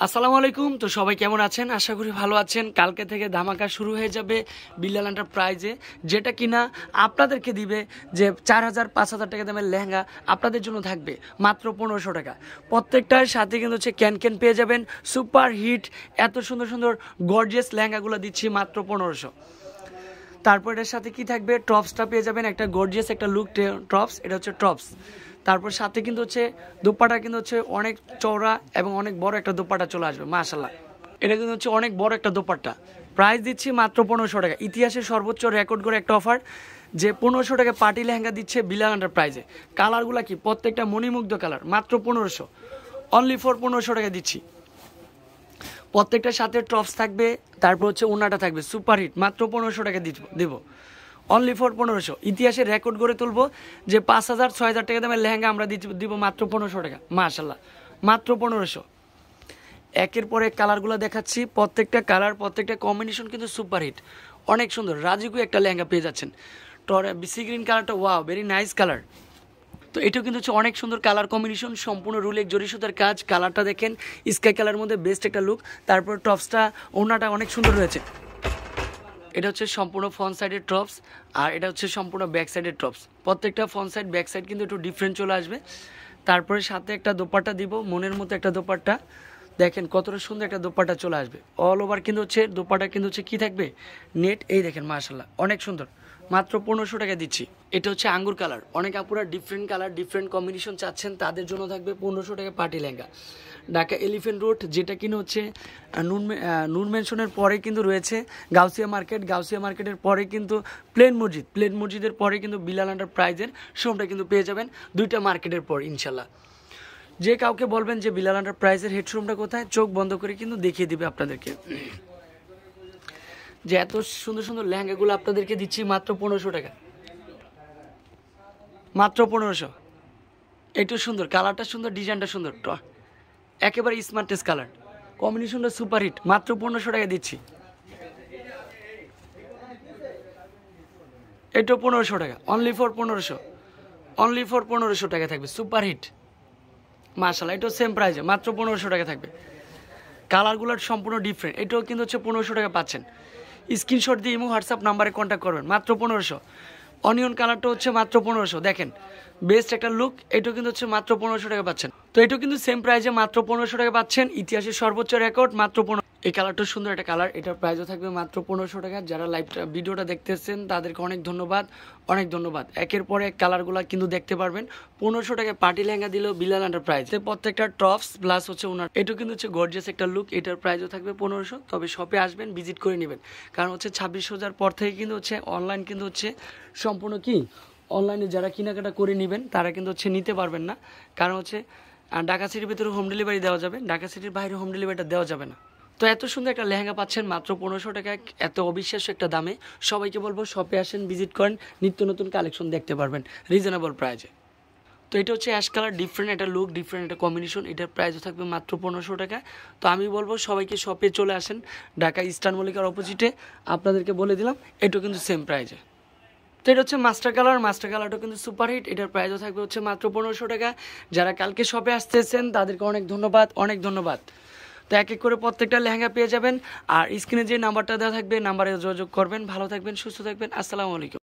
আসসালামু আলাইকুম। তো সবাই কেমন আছেন? আশা করি ভালো আছেন। কালকে থেকে ধামাকা শুরু হয়ে যাবে বিল্লাল এন্টারপ্রাইজে, যেটা কিনা আপনাদেরকে দিবে যে 4,000-5,000 টাকা দামের লেহেঙ্গা আপনাদের জন্য থাকবে মাত্র 1500 টাকা। প্রত্যেকটার সাথে কিন্তু হচ্ছে ক্যান পেয়ে যাবেন। সুপার হিট এত সুন্দর সুন্দর গর্জিয়াস লেহেঙ্গাগুলো দিচ্ছি মাত্র 1500। তারপর এটার সাথে কি থাকবে, টপসটা পেয়ে যাবেন, একটা গর্জিয়াস একটা লুক টপস, এটা হচ্ছে টপস। তারপর সাথে কিন্তু হচ্ছে দোপাটা কিন্তু হচ্ছে অনেক চওড়া এবং অনেক বড় একটা দোপাটা চলে আসবে মাশাআল্লাহ। এটা কিন্তু হচ্ছে অনেক বড় একটা দোপাট্টা। প্রাইস দিচ্ছি মাত্র 1500 টাকা। ইতিহাসের সর্বোচ্চ রেকর্ড করে একটা অফার যে 1500 টাকা পার্টি লেহেঙ্গা দিচ্ছে বিল্লাল এন্টারপ্রাইজে। কালারগুলো কি প্রত্যেকটা মণিমুগ্ধ কালার, মাত্র 1500, অনলি ফর 1500 টাকা দিচ্ছি। প্রত্যেকটার সাথে টপস থাকবে, তারপর হচ্ছে ওড়নাটা থাকবে সুপার হিট, মাত্র 1500 টাকা দেবো, অনলি ফর 1500। ইতিহাসে রেকর্ড করে তুলবো যে 5,000-6,000 টাকা দামের লেহেঙ্গা আমরা দিব মাত্র 1500 টাকা মাশাআল্লাহ, মাত্র 1500। একের পর এক কালারগুলো দেখাচ্ছি, প্রত্যেকটা কালার প্রত্যেকটা কম্বিনেশন কিন্তু সুপার হিট, অনেক সুন্দর। রাজুকু একটা লেহেঙ্গা পেয়ে যাচ্ছেন, সি গ্রিন কালারটা ওয়াও, ভেরি নাইস কালার। তো এটাও কিন্তু হচ্ছে অনেক সুন্দর কালার কম্বিনেশন, সম্পূর্ণ রুলেক জরি সুতার কাজ। কালারটা দেখেন, স্কাই কালারের মধ্যে বেস্ট একটা লুক। তারপর টপসটা ওড়নাটা অনেক সুন্দর রয়েছে। এটা হচ্ছে সম্পূর্ণ ফ্রন্ট সাইডের টপস, আর এটা হচ্ছে সম্পূর্ণ ব্যাক সাইডের টপস। প্রত্যেকটা ফ্রন্ট সাইড ব্যাক সাইড কিন্তু একটু ডিফারেন্ট চলে আসবে। তারপরে সাথে একটা দোপাট্টা দিব, মনের মতো একটা দোপাট্টা। দেখেন কতটা সুন্দর একটা দোপাট্টা চলে আসবে। অল ওভার কিন্তু হচ্ছে দোপাট্টা কিন্তু হচ্ছে কি থাকবে, নেট। এই দেখেন মাশাআল্লাহ, অনেক সুন্দর, মাত্র 1500 টাকা দিচ্ছি। এটা হচ্ছে আঙ্গুর কালার। অনেক আপুরা ডিফারেন্ট কালার ডিফারেন্ট কম্বিনেশন চাচ্ছেন, তাদের জন্য থাকবে 1500 টাকা party lehenga. Dhaka elephant road, যেটা কিনা হচ্ছে নূর মেনশনের পরে কিন্তু রয়েছে গাউসিয়া মার্কেট। গাউসিয়া মার্কেটের পরে কিন্তু প্লেন মসজিদের পরে কিন্তু বিল্লাল এন্টারপ্রাইজের শোরুমটা কিন্তু পেয়ে যাবেন, দুইটা মার্কেটের পর ইনশাল্লাহ। যে কাউকে বলবেন যে বিল্লাল এন্টারপ্রাইজের হেড শোরুমটা কোথায়, চোখ বন্ধ করে কিন্তু দেখিয়ে দিবে আপনাদেরকে। যে এত সুন্দর সুন্দর লেহেঙ্গাগুলো আপনাদেরকে দিচ্ছি মাত্র 1500 টাকা, মাত্র 1500। একটু সুন্দর, কালারটা সুন্দর, ডিজাইনটা সুন্দর, একেবারে স্মার্টেস্ট কালার, কম্বিনেশনটা সুপার হিট, মাত্র 1500 টাকা দিচ্ছি। এটাও 1500 টাকা, অনলি ফর 1500, অনলি ফর 1500 টাকা থাকবে, সুপার হিট মাশাআল্লাহ। এটাও সেম প্রাইসে মাত্র 1500 টাকা থাকবে। কালারগুলোর সম্পূর্ণ ডিফারেন্ট। এটাও কিন্তু হচ্ছে 1500 টাকা পাচ্ছেন। স্ক্রিনশট দিয়ে ইমো হোয়াটসঅ্যাপ নাম্বারে কন্ট্যাক্ট করবেন, মাত্র 1500। অনিয়ন কালারটা হচ্ছে মাত্র 1500, দেখেন বেস্ট একটা লুক। এটাও কিন্তু হচ্ছে মাত্র 1500 টাকা পাচ্ছেন। তো এটাও কিন্তু সেম প্রাইসে মাত্র 1500 টাকা পাচ্ছেন। ইতিহাসের সর্বোচ্চ রেকর্ড, মাত্র 15। এই কালারটা সুন্দর একটা কালার, এটার প্রাইসও থাকবে মাত্র 1500 টাকা। যারা ভিডিওটা দেখতেছেন তাদেরকে অনেক ধন্যবাদ, অনেক ধন্যবাদ। একের পরে এক কালারগুলো কিন্তু দেখতে পারবেন। 1500 টাকায় পার্টি লেহেঙ্গা দিলেও বিল্লাল এন্টারপ্রাইজ। প্রত্যেকটা টপস প্লাস হচ্ছে ওনার, এটাও কিন্তু হচ্ছে গর্জিয়াস একটা লুক। এটার প্রাইসও থাকবে 1500। তবে শপে আসবেন, ভিজিট করে নেবেন, কারণ হচ্ছে 26,000 পর থেকে কিন্তু হচ্ছে অনলাইন কিন্তু হচ্ছে সম্পূর্ণ কি অনলাইনে যারা কেনাকাটা করে নেবেন তারা কিন্তু হচ্ছে নিতে পারবেন না, কারণ হচ্ছে ঢাকা সিটির ভিতরে হোম ডেলিভারি দেওয়া যাবে, ঢাকা সিটির বাইরে হোম ডেলিভারিটা দেওয়া যাবে না। তো এত সুন্দর একটা লেহেঙ্গা পাচ্ছেন মাত্র 1500 টাকায়, এত অবিশ্বাস্য একটা দামে। সবাইকে বলবো শপে আসেন, ভিজিট করেন, নিত্য নতুন কালেকশন দেখতে পারবেন রিজনেবল প্রাইসে। তো এটা হচ্ছে অ্যাশ কালার, ডিফারেন্ট একটা লুক, ডিফারেন্ট একটা কম্বিনেশন। এটার প্রাইসও থাকবে মাত্র 1500 টাকা। তো আমি বলবো সবাইকে শপে চলে আসেন, ঢাকা ইস্টার্ন মল্লিকার অপোজিটে। আপনাদেরকে বলে দিলাম এটাও কিন্তু সেম প্রাইসে। তো এটা হচ্ছে মাস্টার কালারটা কিন্তু সুপার হিট। এটার প্রাইসও থাকবে হচ্ছে মাত্র 1500 টাকা। যারা কালকে শপে আসতেছেন তাদেরকে অনেক ধন্যবাদ, অনেক ধন্যবাদ। তো এক এক করে প্রত্যেকটা লেহেঙ্গা পেয়ে যাবেন। আর স্ক্রিনে যে নাম্বারটা দেওয়া থাকবে, নাম্বারে যোগাযোগ করবেন। ভালো থাকবেন, সুস্থ থাকবেন, আসসালামু আলাইকুম।